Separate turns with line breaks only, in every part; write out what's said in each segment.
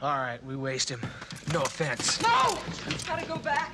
All right, we waste him. No offense.
No! Gotta go back.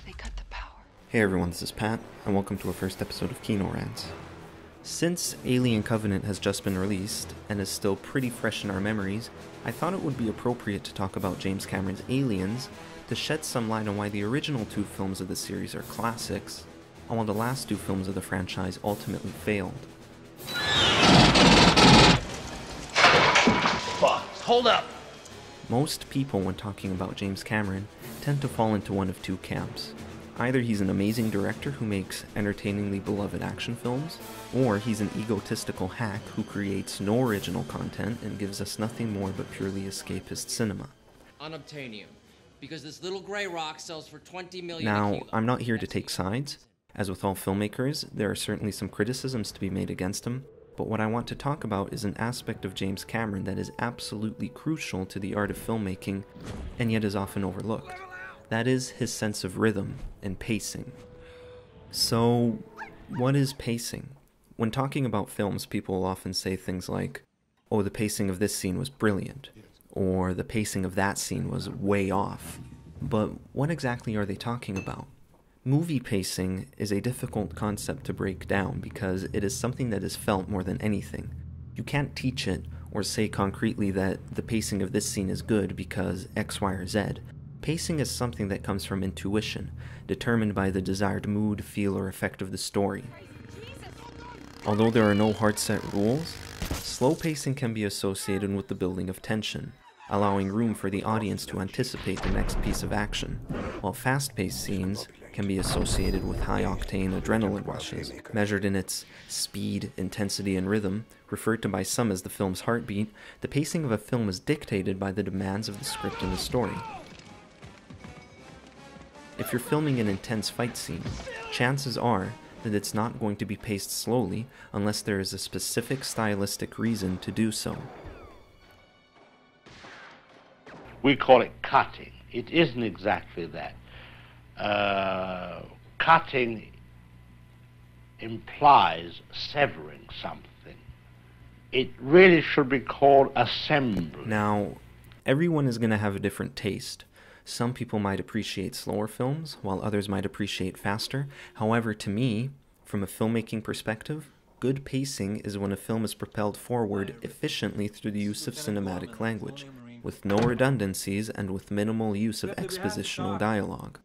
They cut the power.
Hey everyone, this is Pat, and welcome to our first episode of Kino Rants. Since Alien Covenant has just been released, and is still pretty fresh in our memories, I thought it would be appropriate to talk about James Cameron's Aliens, to shed some light on why the original two films of the series are classics, and while the last two films of the franchise ultimately failed.
Fuck. Hold up.
Most people, when talking about James Cameron, tend to fall into one of two camps. Either he's an amazing director who makes entertainingly beloved action films, or he's an egotistical hack who creates no original content and gives us nothing more but purely escapist cinema.
Unobtainium, because this little gray rock sells for 20 million
Now,
a kilo.
I'm not here to take sides. As with all filmmakers, there are certainly some criticisms to be made against him, but what I want to talk about is an aspect of James Cameron that is absolutely crucial to the art of filmmaking, and yet is often overlooked. That is his sense of rhythm and pacing. So, what is pacing? When talking about films, people will often say things like, oh, the pacing of this scene was brilliant, or the pacing of that scene was way off. But what exactly are they talking about? Movie pacing is a difficult concept to break down because it is something that is felt more than anything. You can't teach it or say concretely that the pacing of this scene is good because X, Y, or Z. Pacing is something that comes from intuition, determined by the desired mood, feel, or effect of the story. Although there are no hard set rules, slow pacing can be associated with the building of tension, allowing room for the audience to anticipate the next piece of action, while fast-paced scenes can be associated with high-octane adrenaline rushes, measured in its speed, intensity, and rhythm. Referred to by some as the film's heartbeat, the pacing of a film is dictated by the demands of the script and the story. If you're filming an intense fight scene, chances are that it's not going to be paced slowly unless there is a specific stylistic reason to do so.
We call it cutting. It isn't exactly that. Cutting implies severing something. It really should be called assembly.
Now, everyone is going to have a different taste. Some people might appreciate slower films, while others might appreciate faster. However, to me, from a filmmaking perspective, good pacing is when a film is propelled forward efficiently through the use of cinematic language, with no redundancies and with minimal use of expositional dialogue.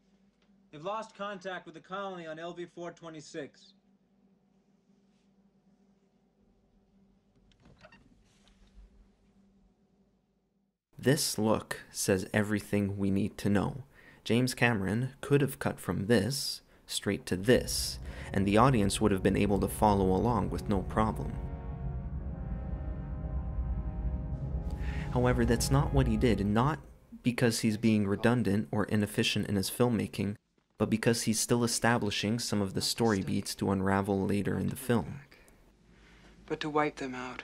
They've lost contact with the colony on LV-426.
This look says everything we need to know. James Cameron could have cut from this straight to this, and the audience would have been able to follow along with no problem. However, that's not what he did, not because he's being redundant or inefficient in his filmmaking, but because he's still establishing some of the story beats to unravel later in the film.
But to wipe them out.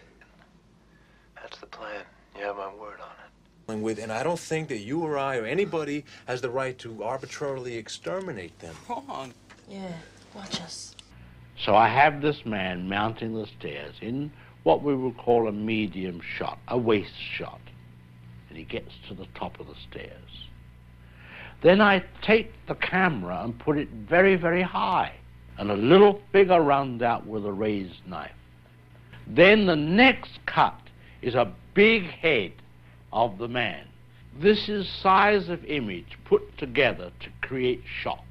That's the plan. You have my word on it.
And I don't think that you or I or anybody has the right to arbitrarily exterminate them.
Wrong.
Yeah, watch us.
So I have this man mounting the stairs in what we would call a medium shot, a waist shot. And he gets to the top of the stairs. Then I take the camera and put it very, very high, and a little figure runs out with a raised knife. Then the next cut is a big head of the man. This is size of image put together to create shock.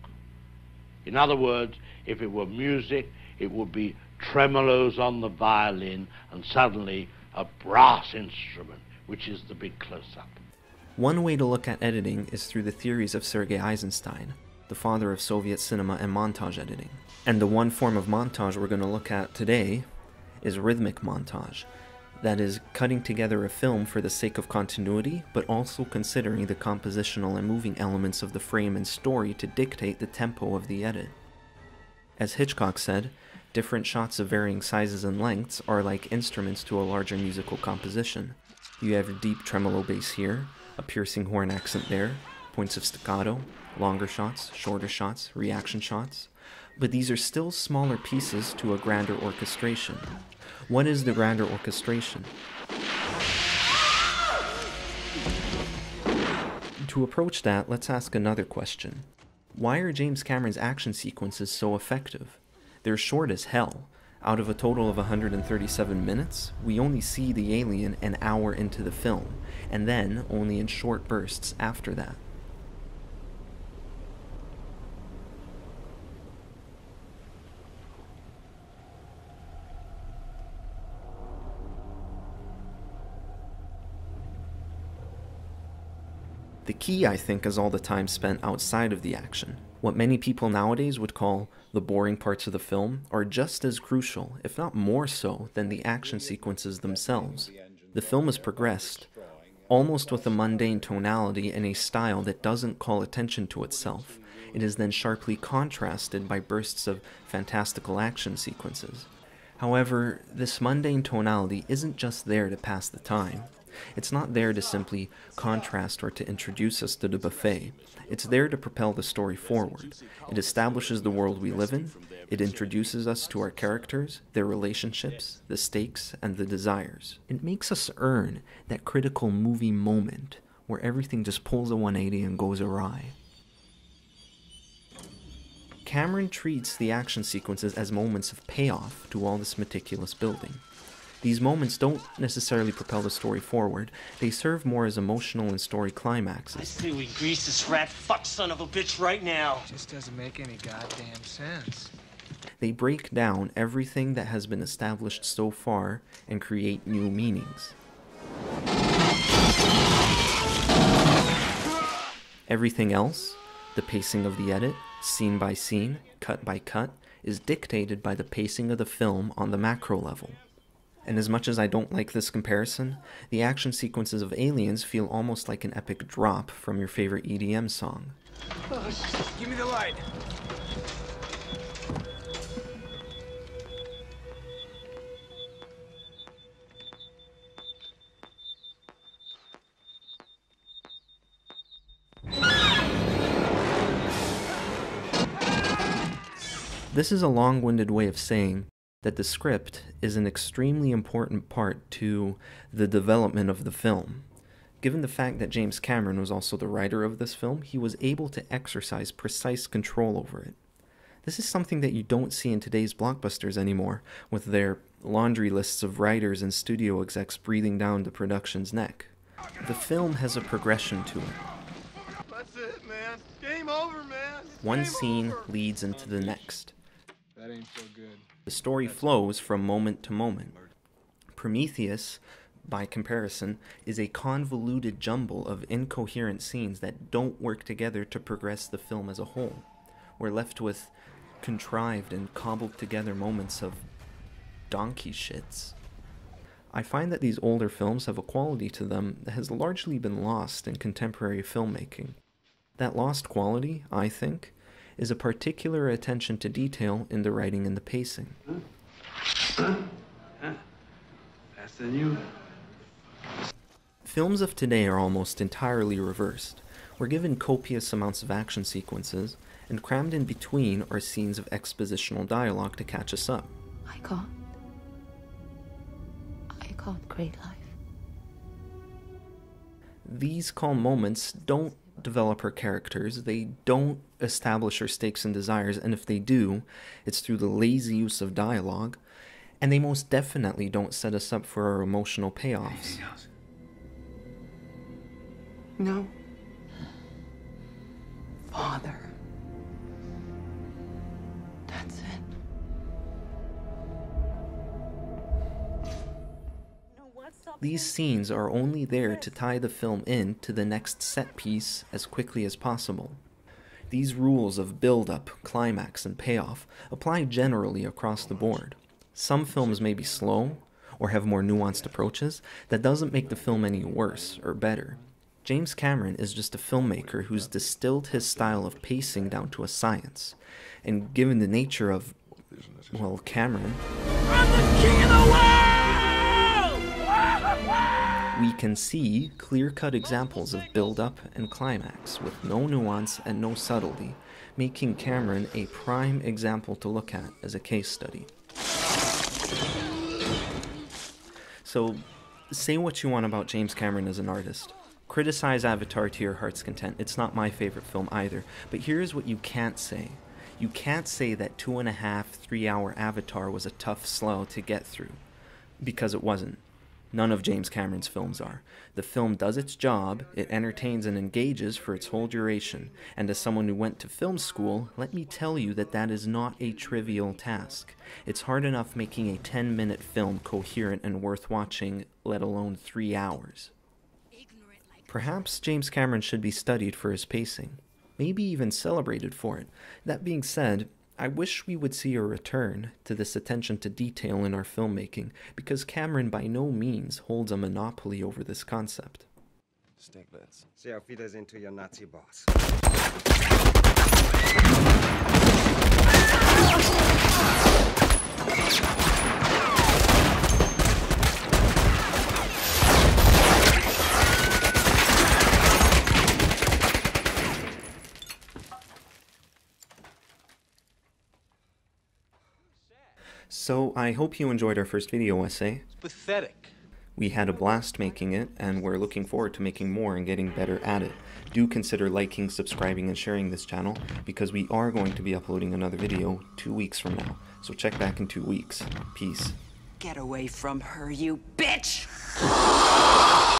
In other words, if it were music, it would be tremolos on the violin and suddenly a brass instrument, which is the big close-up.
One way to look at editing is through the theories of Sergei Eisenstein, the father of Soviet cinema and montage editing. And the one form of montage we're going to look at today is rhythmic montage. That is, cutting together a film for the sake of continuity, but also considering the compositional and moving elements of the frame and story to dictate the tempo of the edit. As Hitchcock said, different shots of varying sizes and lengths are like instruments to a larger musical composition. You have a deep tremolo bass here, a piercing horn accent there, points of staccato, longer shots, shorter shots, reaction shots. But these are still smaller pieces to a grander orchestration. What is the grander orchestration? To approach that, let's ask another question. Why are James Cameron's action sequences so effective? They're short as hell. Out of a total of 137 minutes, we only see the alien an hour into the film, and then only in short bursts after that. The key, I think, is all the time spent outside of the action. What many people nowadays would call the boring parts of the film are just as crucial, if not more so, than the action sequences themselves. The film has progressed, almost with a mundane tonality and a style that doesn't call attention to itself. It is then sharply contrasted by bursts of fantastical action sequences. However, this mundane tonality isn't just there to pass the time. It's not there to simply contrast or to introduce us to the buffet. It's there to propel the story forward. It establishes the world we live in. It introduces us to our characters, their relationships, the stakes, and the desires. It makes us earn that critical movie moment where everything just pulls a 180 and goes awry. Cameron treats the action sequences as moments of payoff to all this meticulous building. These moments don't necessarily propel the story forward, they serve more as emotional and story climaxes.
I say we grease this rat fuck son of a bitch right now.
Just doesn't make any goddamn sense.
They break down everything that has been established so far and create new meanings. Everything else, the pacing of the edit, scene by scene, cut by cut, is dictated by the pacing of the film on the macro level. And as much as I don't like this comparison, the action sequences of Aliens feel almost like an epic drop from your favorite EDM song.
Give me the light.
This is a long-winded way of saying that the script is an extremely important part to the development of the film. Given the fact that James Cameron was also the writer of this film, he was able to exercise precise control over it. This is something that you don't see in today's blockbusters anymore, with their laundry lists of writers and studio execs breathing down the production's neck. The film has a progression to it.
That's it, man. Game over, man.
One scene leads into the next.
That ain't so good.
The story flows from moment to moment. Prometheus, by comparison, is a convoluted jumble of incoherent scenes that don't work together to progress the film as a whole. We're left with contrived and cobbled together moments of donkey shits. I find that these older films have a quality to them that has largely been lost in contemporary filmmaking. That lost quality, I think, is a particular attention to detail in the writing and the pacing.
Faster than you.
Films of today are almost entirely reversed. We're given copious amounts of action sequences, and crammed in between are scenes of expositional dialogue to catch us up.
I got great life.
These calm moments don't develop her characters, they don't establish her stakes and desires, and if they do, it's through the lazy use of dialogue, and they most definitely don't set us up for our emotional payoffs.
No. Father. That's it.
These scenes are only there to tie the film in to the next set piece as quickly as possible. These rules of build-up, climax, and payoff apply generally across the board. Some films may be slow, or have more nuanced approaches. That doesn't make the film any worse or better. James Cameron is just a filmmaker who's distilled his style of pacing down to a science. And given the nature of, well, Cameron, I'm the king of the world! We can see clear-cut examples of build-up and climax with no nuance and no subtlety, making Cameron a prime example to look at as a case study. So, say what you want about James Cameron as an artist. Criticize Avatar to your heart's content. It's not my favorite film either. But here's what you can't say. You can't say that 2.5, 3-hour Avatar was a tough slog to get through. Because it wasn't. None of James Cameron's films are. The film does its job, it entertains and engages for its whole duration, and as someone who went to film school, let me tell you that that is not a trivial task. It's hard enough making a 10-minute film coherent and worth watching, let alone 3 hours. Perhaps James Cameron should be studied for his pacing, maybe even celebrated for it. That being said, I wish we would see a return to this attention to detail in our filmmaking, because Cameron by no means holds a monopoly over this concept.
Stinklets. Say auf Wiedersehen to your Nazi boss.
So, I hope you enjoyed our first video essay.
It's pathetic.
We had a blast making it, and we're looking forward to making more and getting better at it. Do consider liking, subscribing, and sharing this channel, because we are going to be uploading another video 2 weeks from now. So check back in 2 weeks. Peace.
Get away from her, you bitch!